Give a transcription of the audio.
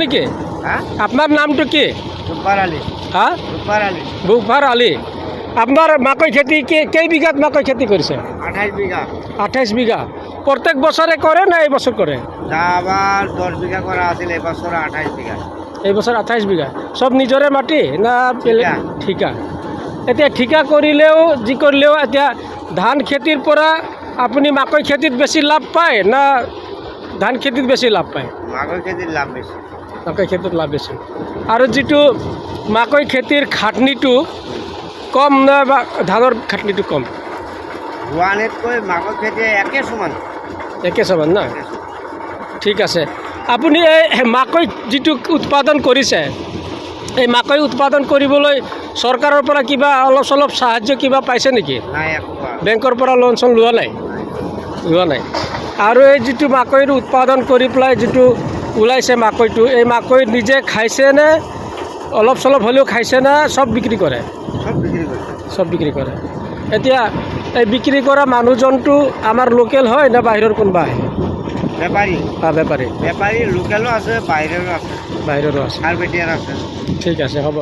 নেকি? হ্যাঁ, আপনার নামটো কি? জব্বার আলী। হ্যাঁ, জব্বার আলী। বুকভার আলী। আপনার মাকৈ খেতি কেই বিঘাত মাকৈ খেতি করেছে? 28 বিঘা। 28 বিঘা। প্রত্যেক বছরে করে না এই বছর করে? যা আবার 10 বিঘা করা আছিল, এবছর 28 বিঘা। এই বছর 28 বিঘা। সব নিজরে মাটি না ঠিকা। ঠিকা? এতিয়া ঠিকা কৰিলেও যি কৰিলেও এতিয়া ধান খেতিৰ পৰা আপুনি মাকৈ খেতিত বেছি লাভ পায় না ধান খেতিত বেছি লাভ পায়? মাকৈ খেতির লাভ বেশি। মাকৈ খেতিত লাভ বেছি। আৰু যিটো মাকৈ খেতিৰ খাটনিটো কম না বা ধানৰ খাটনিটো কম? ৰোৱানীতকৈ মাকৈ খেতি একে সমান। একে সমান না? ঠিক আছে। আপুনি এই মাকৈ যিটো উৎপাদন কৰিছে, এই মাকৈ উৎপাদন কৰিবলৈ চৰকাৰৰ পৰা কিবা অলপ চলপ সাহায্য কিবা পাইছে নেকি? নাই একো পোৱা। বেংকৰ পৰা লোন চোন লোৱা নাই? লোৱা নাই। আৰু এই যিটো মাকৈৰ উৎপাদন কৰি পেলাই যিটো ওলাইছে মাকৈটো, এই মাকৈ নিজে খাইছে নে অলপ চলপ হ'লেও খাইছে না সব বিক্ৰী কৰে? সব বিক্ৰি কৰছে। সব বিক্ৰী কৰে। এতিয়া এই বিক্ৰী কৰা মানুহজনটো আমাৰ লোকেল হয় না বাহিৰৰ কোনোবা আহে? বেপাৰী। বেপাৰী। বেপাৰী লোকেলো আছে, বাহিৰৰো আছে। বাহিৰৰো আছে। খাৰবেটিয়াৰ আছে। ঠিক আছে, হ'ব।